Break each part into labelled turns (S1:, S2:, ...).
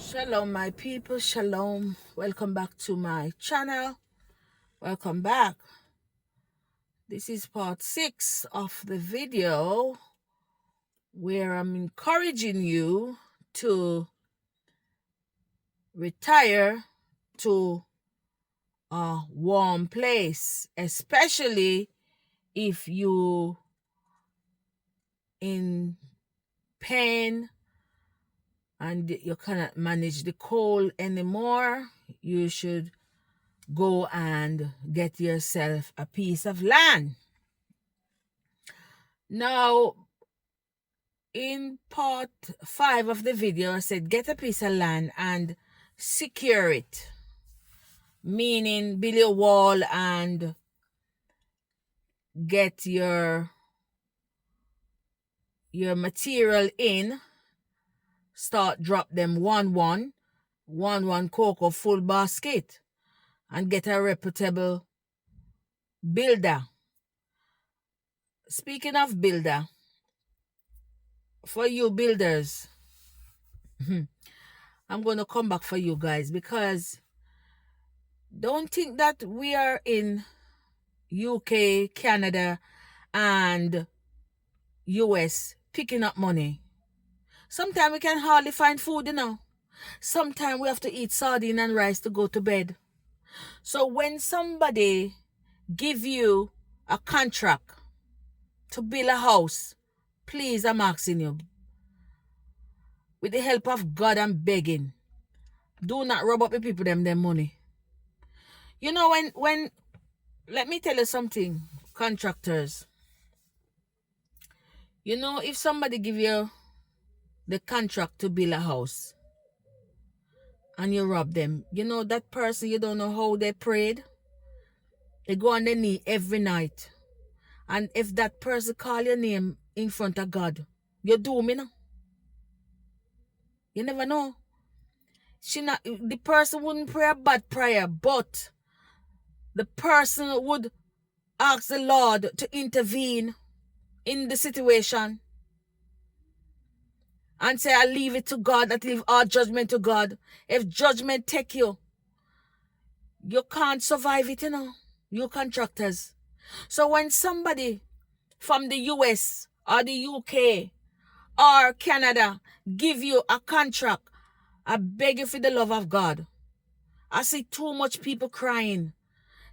S1: Shalom my people, shalom. Welcome back to my channel. Welcome back. This is part 6 of the video where I'm encouraging you to retire to a warm place, especially if you in pain and you cannot manage the cold anymore. You should go and get yourself a piece of land. Now, in part 5 of the video, I said get a piece of land and secure it, meaning build a wall and get your material in. Start drop them one cocoa full basket and get a reputable builder. Speaking of builder, for you builders, I'm going to come back for you guys, because don't think that we are in UK, Canada, and US picking up money. Sometimes we can hardly find food, Sometimes we have to eat sardine and rice to go to bed. So when somebody give you a contract to build a house, please, I'm asking you, with the help of God, I'm begging, do not rob up the people them money. When let me tell you something, contractors. If somebody give you the contract to build a house and you rob them, that person, you don't know how they prayed. They go on their knee every night. And if that person call your name in front of God, you do me, You never know. The person wouldn't pray a bad prayer, but the person would ask the Lord to intervene in the situation and say, I leave it to God, I leave all judgment to God. If judgment take you, you can't survive it, you contractors. So when somebody from the US or the UK or Canada give you a contract, I beg you for the love of God. I see too much people crying.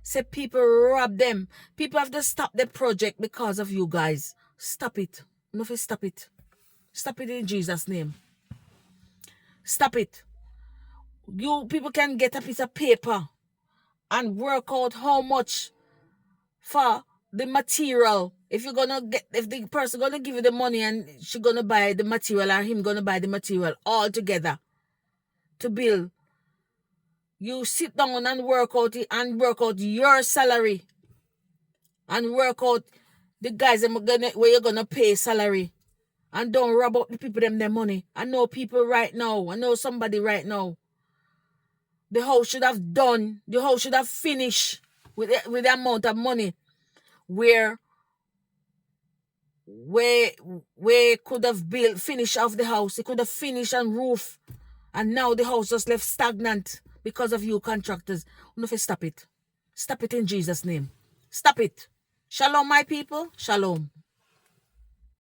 S1: Say people rob them. People have to stop the project because of you guys. Stop it. No, stop it. Stop it in Jesus' name. Stop it. You people can get a piece of paper and work out how much for the material. If the person gonna give you the money and she gonna buy the material, or him gonna buy the material all together to build, you sit down and work out your salary and work out the guys where you're gonna pay salary, and don't rob up the people them their money. I know people right now. I know somebody right now. The house should have done. The house should have finished with the amount of money where could have built, finish off the house. It could have finished and roof, and now the house just left stagnant because of you contractors. Stop it. Stop it in Jesus' name. Stop it. Shalom, my people. Shalom.